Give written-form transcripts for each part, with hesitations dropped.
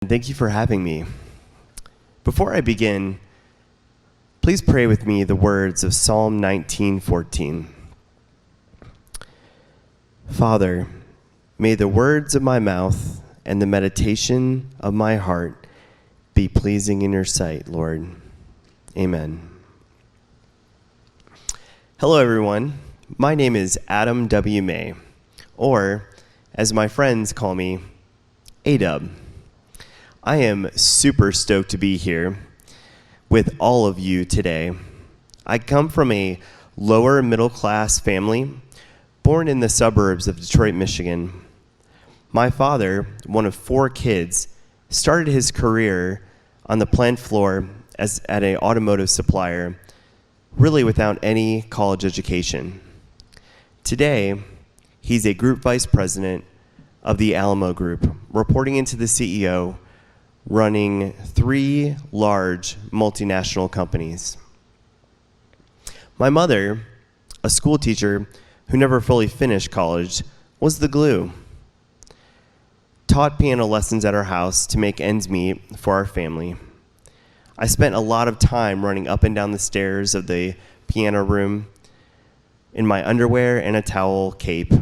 Thank you for having me. Before I begin, please pray with me the words of Psalm 19:14. Father, may the words of my mouth and the meditation of my heart be pleasing in your sight, Lord. Amen. Hello, everyone. My name is Adam W. May, or as my friends call me, A-Dub. I am super stoked to be here with all of you today. I come from a lower middle class family born in the suburbs of Detroit, Michigan. My father, one of 4 kids, started his career on the plant floor at an automotive supplier, really without any college education. Today, he's a group vice president of the Alamo Group, reporting into the CEO, running 3 large multinational companies. My mother, a school teacher who never fully finished college, was the glue. Taught piano lessons at our house to make ends meet for our family. I spent a lot of time running up and down the stairs of the piano room in my underwear and a towel cape,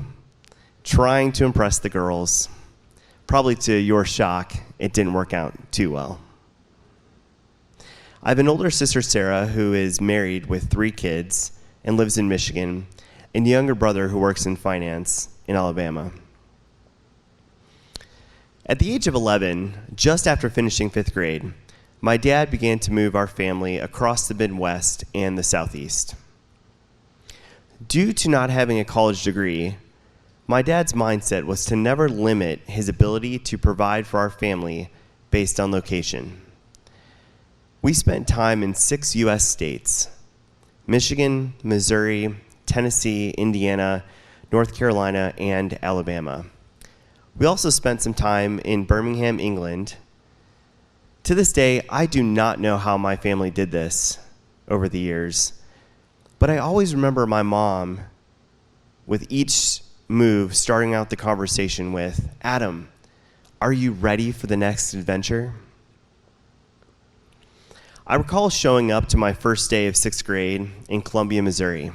trying to impress the girls. Probably to your shock, it didn't work out too well. I have an older sister, Sarah, who is married with 3 kids and lives in Michigan, and a younger brother who works in finance in Alabama. At the age of 11, just after finishing 5th grade, my dad began to move our family across the Midwest and the Southeast. Due to not having a college degree, my dad's mindset was to never limit his ability to provide for our family based on location. We spent time in 6 U.S. states: Michigan, Missouri, Tennessee, Indiana, North Carolina, and Alabama. We also spent some time in Birmingham, England. To this day, I do not know how my family did this over the years, but I always remember my mom with each move starting out the conversation with, "Adam, are you ready for the next adventure?" I recall showing up to my first day of 6th grade in Columbia, Missouri,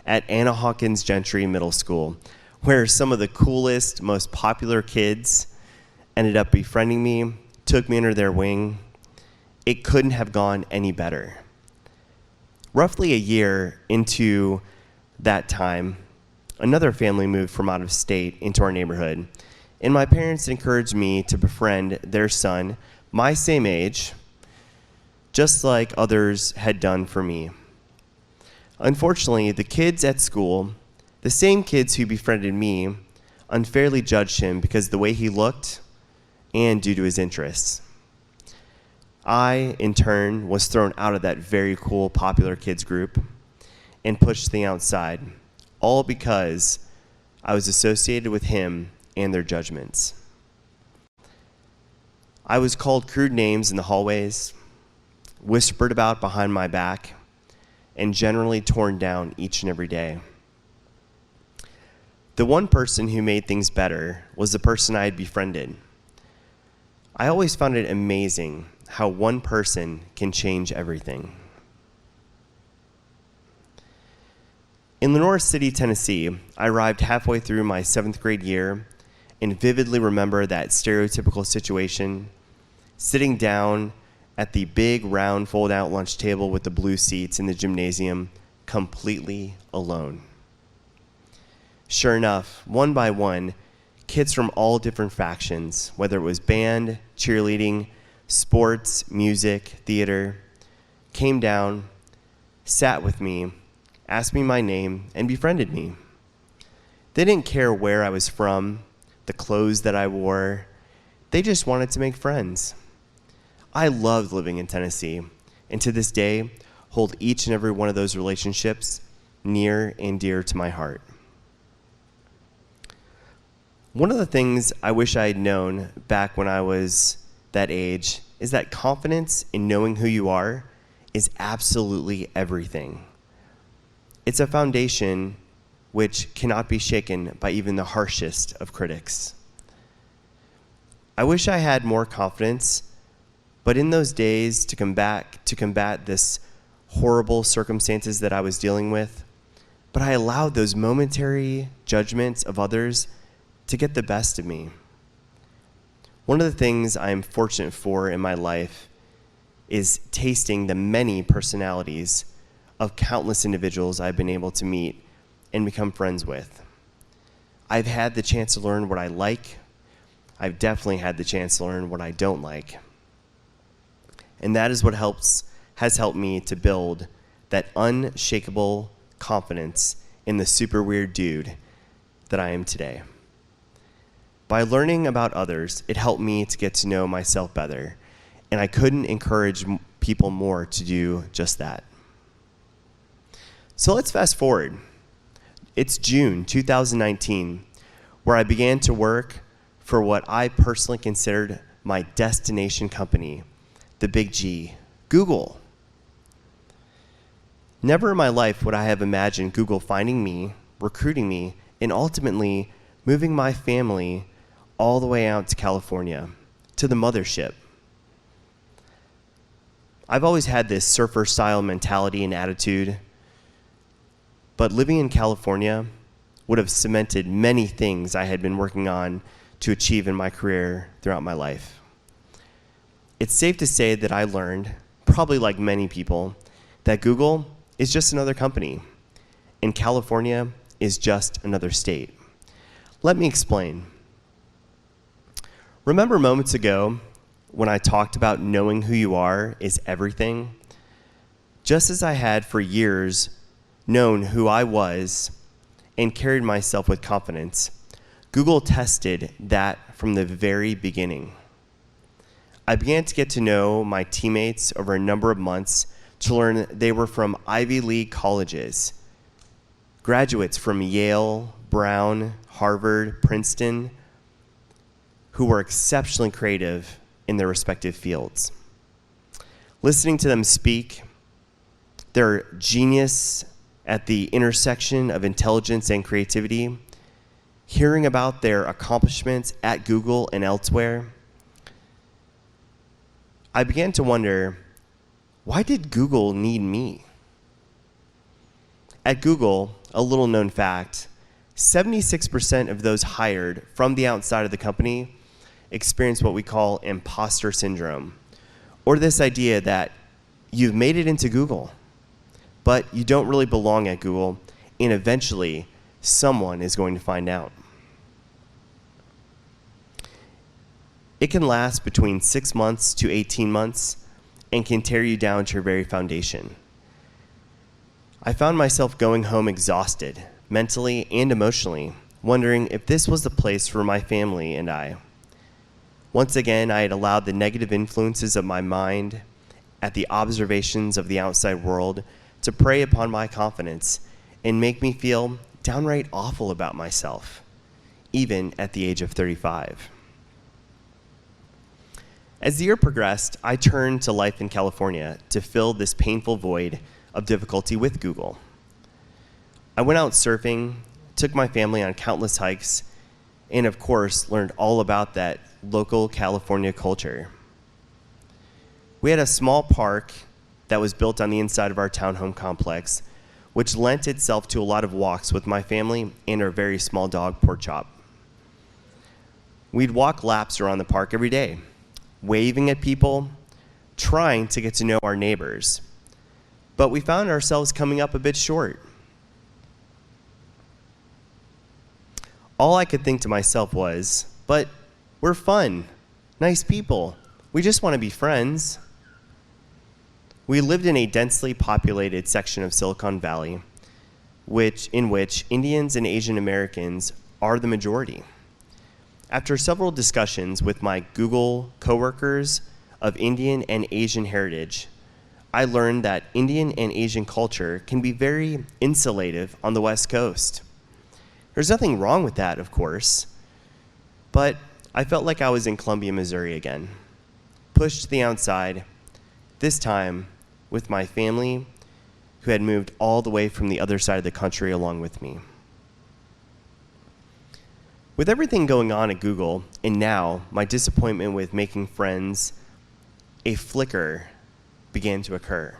at Anna Hawkins Gentry Middle School, where some of the coolest, most popular kids ended up befriending me, took me under their wing. It couldn't have gone any better. Roughly a year into that time, another family moved from out of state into our neighborhood, and my parents encouraged me to befriend their son, my same age, just like others had done for me. Unfortunately, the kids at school, the same kids who befriended me, unfairly judged him because of the way he looked and due to his interests. I, in turn, was thrown out of that very cool, popular kids group and pushed to the outside, all because I was associated with him and their judgments. I was called crude names in the hallways, whispered about behind my back, and generally torn down each and every day. The one person who made things better was the person I had befriended. I always found it amazing how one person can change everything. In Lenore City, Tennessee, I arrived halfway through my 7th grade year and vividly remember that stereotypical situation, sitting down at the big round fold-out lunch table with the blue seats in the gymnasium, completely alone. Sure enough, one by one, kids from all different factions, whether it was band, cheerleading, sports, music, theater, came down, sat with me, asked me my name, and befriended me. They didn't care where I was from, the clothes that I wore. They just wanted to make friends. I loved living in Tennessee, and to this day, hold each and every one of those relationships near and dear to my heart. One of the things I wish I had known back when I was that age is that confidence in knowing who you are is absolutely everything. It's a foundation which cannot be shaken by even the harshest of critics. I wish I had more confidence, but in those days to combat this horrible circumstances that I was dealing with, but I allowed those momentary judgments of others to get the best of me. One of the things I am fortunate for in my life is tasting the many personalities of countless individuals I've been able to meet and become friends with. I've had the chance to learn what I like. I've definitely had the chance to learn what I don't like. And that is what has helped me to build that unshakable confidence in the super weird dude that I am today. By learning about others, it helped me to get to know myself better, and I couldn't encourage people more to do just that. So let's fast forward. It's June 2019, where I began to work for what I personally considered my destination company, the big G, Google. Never in my life would I have imagined Google finding me, recruiting me, and ultimately moving my family all the way out to California, to the mothership. I've always had this surfer-style mentality and attitude, but living in California would have cemented many things I had been working on to achieve in my career throughout my life. It's safe to say that I learned, probably like many people, that Google is just another company, and California is just another state. Let me explain. Remember moments ago when I talked about knowing who you are is everything? Just as I had for years known who I was and carried myself with confidence, Google tested that from the very beginning. I began to get to know my teammates over a number of months to learn they were from Ivy League colleges, graduates from Yale, Brown, Harvard, Princeton, who were exceptionally creative in their respective fields. Listening to them speak, their genius at the intersection of intelligence and creativity, hearing about their accomplishments at Google and elsewhere, I began to wonder, why did Google need me? At Google, a little known fact, 76% of those hired from the outside of the company experience what we call imposter syndrome, or this idea that you've made it into Google, but you don't really belong at Google, and eventually someone is going to find out. It can last between 6 months to 18 months and can tear you down to your very foundation. I found myself going home exhausted, mentally and emotionally, wondering if this was the place for my family and I. Once again, I had allowed the negative influences of my mind at the observations of the outside world to prey upon my confidence and make me feel downright awful about myself, even at the age of 35. As the year progressed, I turned to life in California to fill this painful void of difficulty with Google. I went out surfing, took my family on countless hikes, and of course, learned all about that local California culture. We had a small park that was built on the inside of our townhome complex, which lent itself to a lot of walks with my family and our very small dog, Pork Chop. We'd walk laps around the park every day, waving at people, trying to get to know our neighbors. But we found ourselves coming up a bit short. All I could think to myself was, but we're fun, nice people. We just want to be friends. We lived in a densely populated section of Silicon Valley, in which Indians and Asian Americans are the majority. After several discussions with my Google coworkers of Indian and Asian heritage, I learned that Indian and Asian culture can be very insulative on the West Coast. There's nothing wrong with that, of course, but I felt like I was in Columbia, Missouri again, pushed to the outside, this time with my family, who had moved all the way from the other side of the country along with me. With everything going on at Google, and now my disappointment with making friends, a flicker began to occur.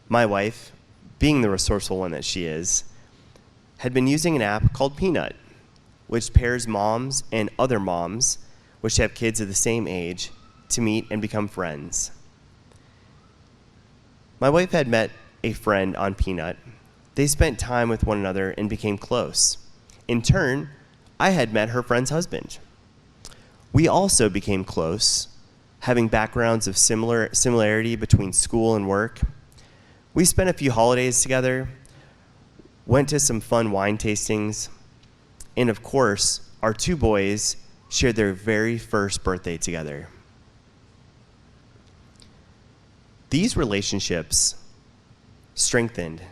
My wife, being the resourceful one that she is, had been using an app called Keynote, which pairs moms and other moms, which have kids of the same age, to meet and become friends. My wife had met a friend on Keynote. They spent time with one another and became close. In turn, I had met her friend's husband. We also became close, having backgrounds of similarity between school and work. We spent a few holidays together, went to some fun wine tastings, and of course, our two boys shared their very first birthday together. These relationships strengthened,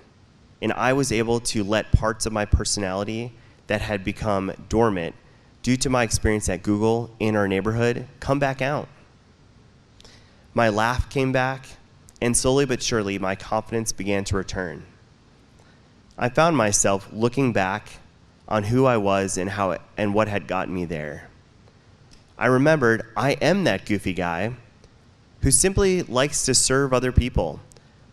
and I was able to let parts of my personality that had become dormant due to my experience at Google in our neighborhood come back out. My laugh came back, and slowly but surely my confidence began to return. I found myself looking back on who I was and what had gotten me there. I remembered I am that goofy guy who simply likes to serve other people,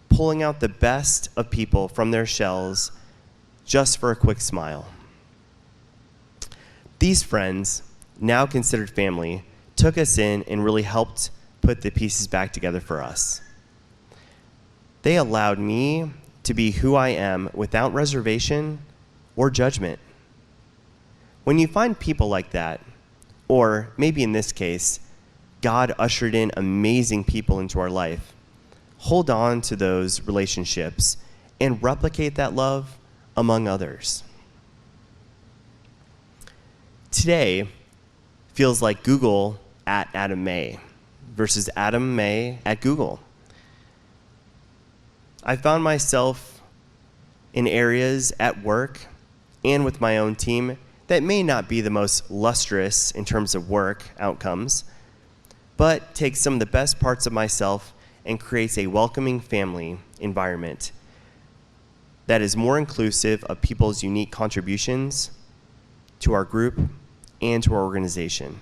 pulling out the best of people from their shells just for a quick smile. These friends, now considered family, took us in and really helped put the pieces back together for us. They allowed me to be who I am without reservation or judgment. When you find people like that, or maybe in this case, God ushered in amazing people into our life, hold on to those relationships and replicate that love among others. Today feels like Google at Adam May versus Adam May at Google. I found myself in areas at work and with my own team that may not be the most lustrous in terms of work outcomes, but takes some of the best parts of myself and creates a welcoming family environment that is more inclusive of people's unique contributions to our group and to our organization.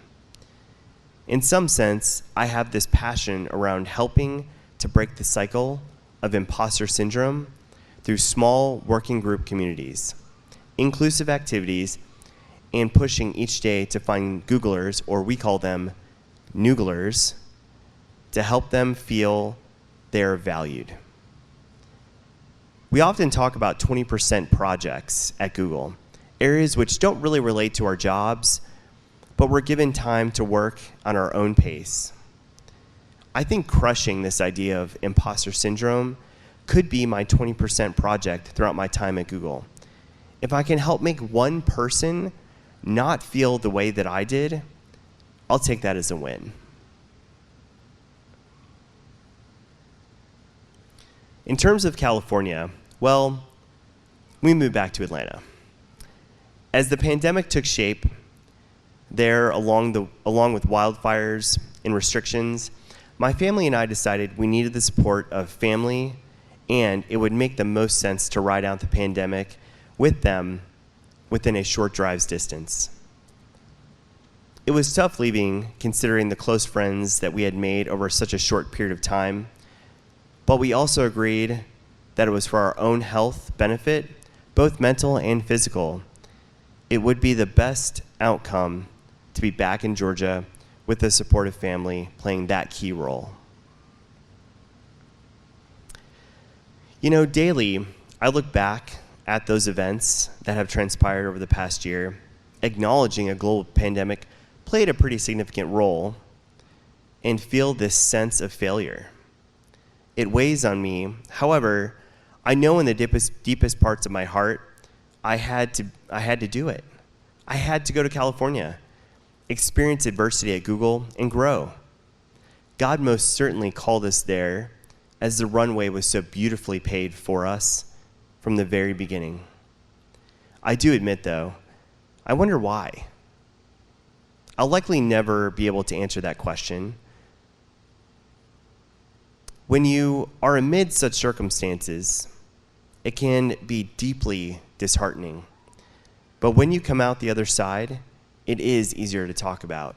In some sense, I have this passion around helping to break the cycle of imposter syndrome through small working group communities, inclusive activities, and pushing each day to find Googlers, or we call them Nooglers, to help them feel they're valued. We often talk about 20% projects at Google, areas which don't really relate to our jobs, but we're given time to work on our own pace. I think crushing this idea of imposter syndrome could be my 20% project throughout my time at Google. If I can help make one person not feel the way that I did, I'll take that as a win. In terms of California, well, we moved back to Atlanta. As the pandemic took shape there, along with wildfires and restrictions, my family and I decided we needed the support of family, and it would make the most sense to ride out the pandemic with them within a short drive's distance. It was tough leaving, considering the close friends that we had made over such a short period of time, but we also agreed that it was for our own health benefit, both mental and physical. It would be the best outcome to be back in Georgia with a supportive family playing that key role. You know, daily, I look back at those events that have transpired over the past year, acknowledging a global pandemic played a pretty significant role, and feel this sense of failure. It weighs on me. However, I know in the deepest parts of my heart, I had to do it. I had to go to California, experience adversity at Google, and grow. God most certainly called us there, as the runway was so beautifully paved for us from the very beginning. I do admit, though, I wonder why. I'll likely never be able to answer that question. When you are amid such circumstances, it can be deeply disheartening. But when you come out the other side, it is easier to talk about.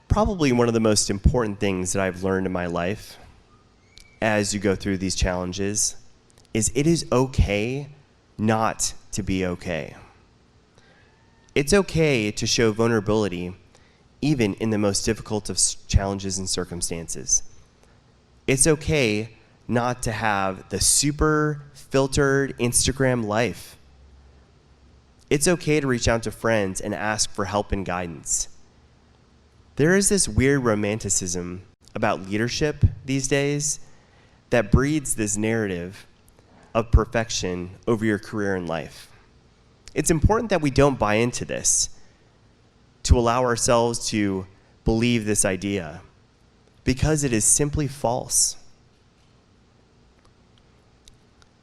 Probably one of the most important things that I've learned in my life as you go through these challenges is it is okay not to be okay. It's okay to show vulnerability even in the most difficult of challenges and circumstances. It's okay not to have the super filtered Instagram life. It's okay to reach out to friends and ask for help and guidance. There is this weird romanticism about leadership these days that breeds this narrative of perfection over your career and life. It's important that we don't buy into this, to allow ourselves to believe this idea, because it is simply false.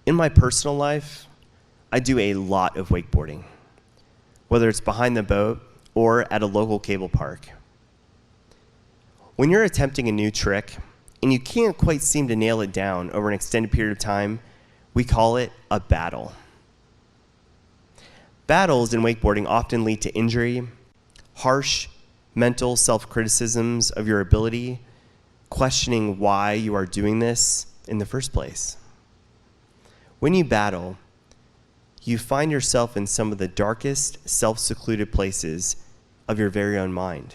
In my personal life, I do a lot of wakeboarding, whether it's behind the boat or at a local cable park. When you're attempting a new trick and you can't quite seem to nail it down over an extended period of time, we call it a battle. Battles in wakeboarding often lead to injury, harsh mental self-criticisms of your ability, questioning why you are doing this in the first place. When you battle, you find yourself in some of the darkest, self-secluded places of your very own mind.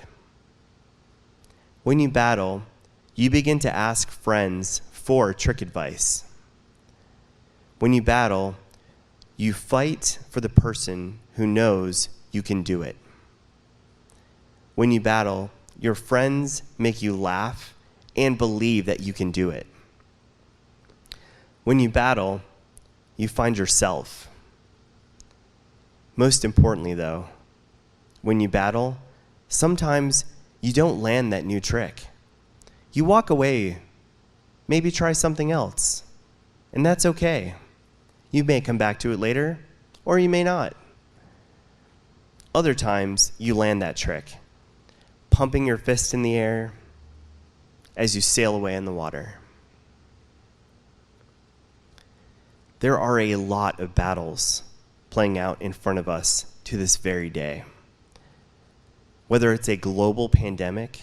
When you battle, you begin to ask friends for trick advice. When you battle, you fight for the person who knows you can do it. When you battle, your friends make you laugh and believe that you can do it. When you battle, you find yourself. Most importantly, though, when you battle, sometimes you don't land that new trick. You walk away, maybe try something else, and that's okay. You may come back to it later, or you may not. Other times, you land that trick, pumping your fist in the air as you sail away in the water. There are a lot of battles playing out in front of us to this very day. Whether it's a global pandemic,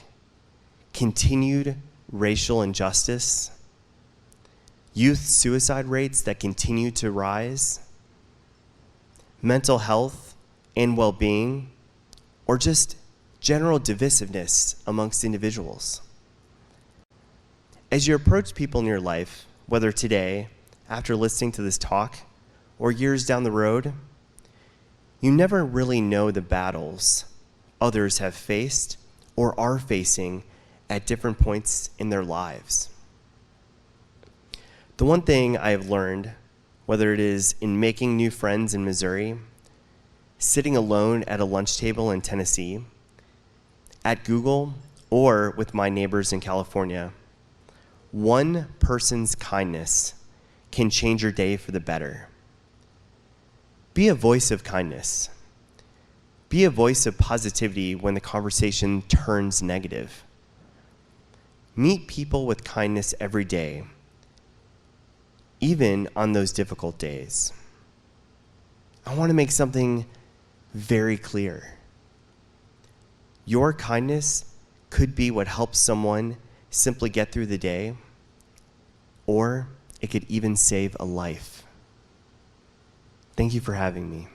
continued racial injustice, youth suicide rates that continue to rise, mental health and well-being, or just general divisiveness amongst individuals. As you approach people in your life, whether today, after listening to this talk, or years down the road, you never really know the battles others have faced or are facing at different points in their lives. The one thing I have learned, whether it is in making new friends in Missouri, sitting alone at a lunch table in Tennessee, at Google, or with my neighbors in California, one person's kindness can change your day for the better. Be a voice of kindness. Be a voice of positivity when the conversation turns negative. Meet people with kindness every day, even on those difficult days. I want to make something very clear. Your kindness could be what helps someone simply get through the day, or it could even save a life. Thank you for having me.